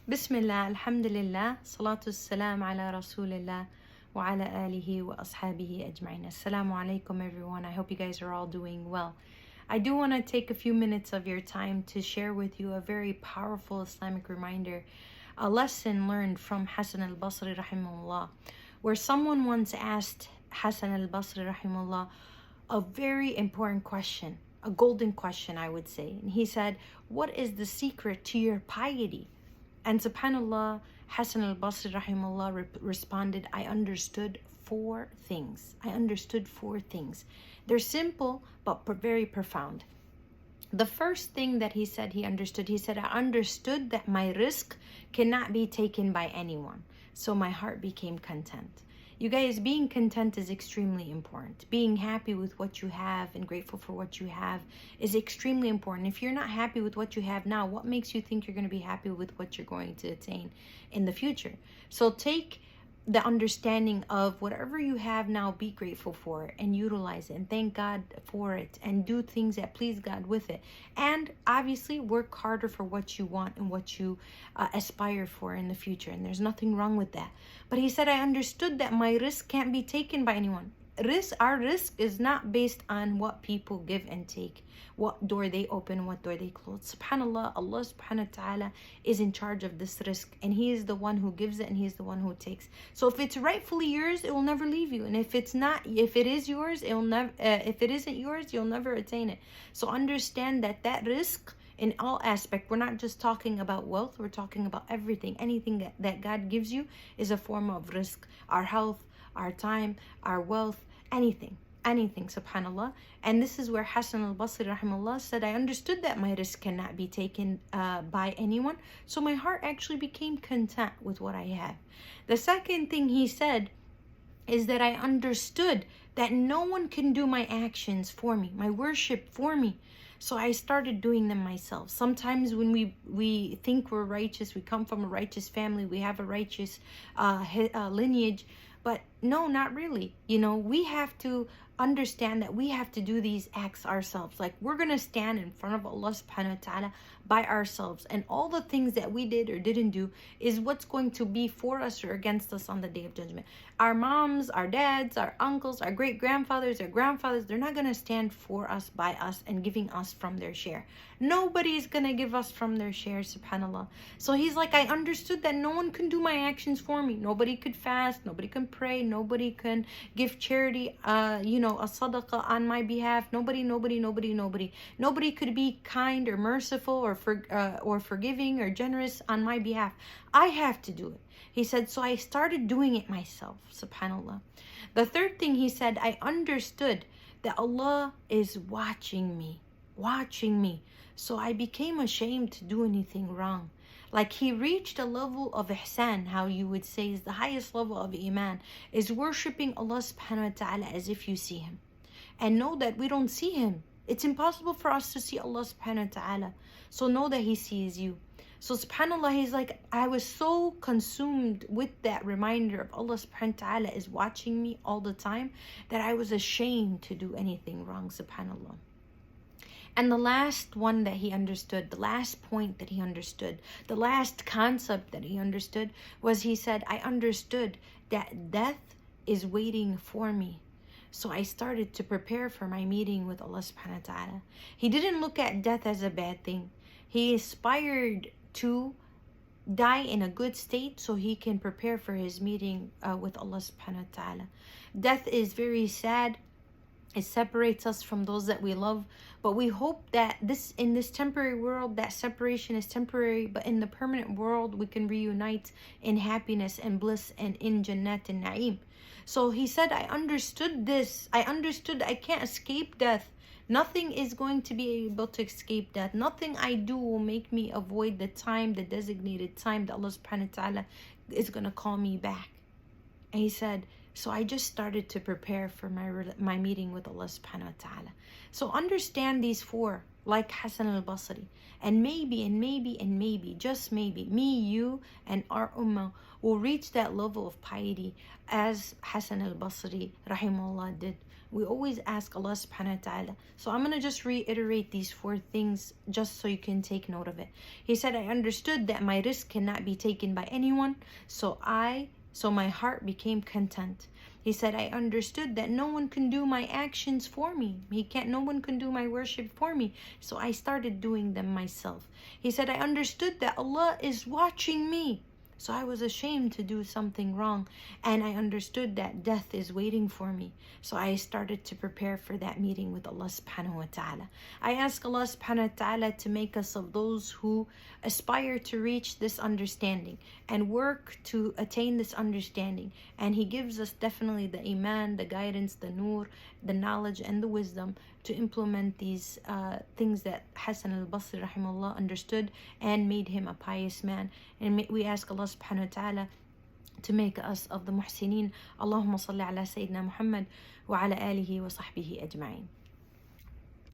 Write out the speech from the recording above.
Bismillah, alhamdulillah, salatu salam ala rasulillah wa ala alihi wa ashabihi ajma'in. Assalamu alaikum everyone. I hope you guys are all doing well. I do want to take a few minutes of your time to share with you a very powerful Islamic reminder, a lesson learned from Hasan Al-Basri rahimahullah, where someone once asked Hasan Al-Basri rahimahullah a very important question, a golden question I would say. And he said, what is the secret to your piety? And subhanAllah, Hasan al-Basri rahimahullah responded, I understood four things. I understood four things. They're simple, but very profound. The first thing that he said he understood, he said, I understood that my risk cannot be taken by anyone. So my heart became content. You guys, being content is extremely important. Being happy with what you have and grateful for what you have is extremely important. If you're not happy with what you have now, what makes you think you're going to be happy with what you're going to attain in the future? So take the understanding of whatever you have now, be grateful for it and utilize it and thank God for it and do things that please God with it. And obviously work harder for what you want and what you aspire for in the future. And there's nothing wrong with that. But he said, I understood that my risk can't be taken by anyone. Our risk is not based on what people give and take, what door they open, what door they close. SubhanAllah, Allah subhanahu wa ta'ala is in charge of this risk, and He is the one who gives it and He is the one who takes. So if it's rightfully yours, it will never leave you. And if it's not, if it is yours, it will never, if it isn't yours, you'll never attain it. So understand that risk in all aspects, we're not just talking about wealth, we're talking about everything. Anything that God gives you is a form of risk. Our health, our time, our wealth, anything, subhanAllah. And this is where Hasan Al-Basri rahimahullah said, I understood that my risk cannot be taken by anyone, so my heart actually became content with what I have. The second thing he said is that I understood that no one can do my actions for me, my worship for me. So I started doing them myself. Sometimes when we think we're righteous, we come from a righteous family, we have a righteous lineage, but no, not really. You know, we have to understand that we have to do these acts ourselves. Like, we're going to stand in front of Allah subhanahu wa ta'ala by ourselves. And all the things that we did or didn't do is what's going to be for us or against us on the Day of Judgment. Our moms, our dads, our uncles, our great-grandfathers, our grandfathers, they're not going to stand for us, by us, and giving us from their share. Nobody's going to give us from their share, subhanAllah. So he's like, I understood that no one can do my actions for me. Nobody could fast, nobody can pray, nobody can give charity, a sadaqah on my behalf. Nobody could be kind or merciful or forgiving or generous on my behalf. I have to do it. He said, so I started doing it myself, subhanAllah. The third thing he said, I understood that Allah is watching me. So I became ashamed to do anything wrong. Like, he reached a level of ihsan, how you would say is the highest level of iman, is worshipping Allah subhanahu wa ta'ala as if you see Him. And know that we don't see Him. It's impossible for us to see Allah subhanahu wa ta'ala. So know that He sees you. So subhanAllah, he's like, I was so consumed with that reminder of Allah subhanahu wa ta'ala is watching me all the time that I was ashamed to do anything wrong, subhanAllah. And the last one that he understood, the last point that he understood, the last concept that he understood was, he said, I understood that death is waiting for me. So I started to prepare for my meeting with Allah subhanahu wa ta'ala. He didn't look at death as a bad thing. He aspired to die in a good state so he can prepare for his meeting with Allah subhanahu wa ta'ala. Death is very sad. It separates us from those that we love. But we hope that in this temporary world, that separation is temporary. But in the permanent world, we can reunite in happiness and bliss and in Jannat and Na'im. So he said, I understood this. I understood I can't escape death. Nothing is going to be able to escape death. Nothing I do will make me avoid the time, the designated time that Allah subhanahu wa ta'ala is going to call me back. And he said, so I just started to prepare for my meeting with Allah subhanahu wa ta'ala. So understand these four, like Hasan Al-Basri. And maybe, just maybe, me, you, and our ummah will reach that level of piety as Hasan Al-Basri rahimahullah did. We always ask Allah subhanahu wa ta'ala. So I'm going to just reiterate these 4 things just so you can take note of it. He said, I understood that my risk cannot be taken by anyone, so my heart became content. He said, I understood that no one can do my actions for me. No one can do my worship for me. So I started doing them myself. He said, I understood that Allah is watching me. So I was ashamed to do something wrong, and I understood that death is waiting for me. So I started to prepare for that meeting with Allah subhanahu wa ta'ala. I ask Allah subhanahu wa ta'ala to make us of those who aspire to reach this understanding and work to attain this understanding. And He gives us definitely the iman, the guidance, the nur, the knowledge and the wisdom to implement these things that Hasan Al-Basri rahimahullah understood and made him a pious man. And we ask Allah subhanahu wa ta'ala to make us of the muhsineen. Allahumma salli ala Sayyidina Muhammad wa ala alihi wa sahbihi ajma'in.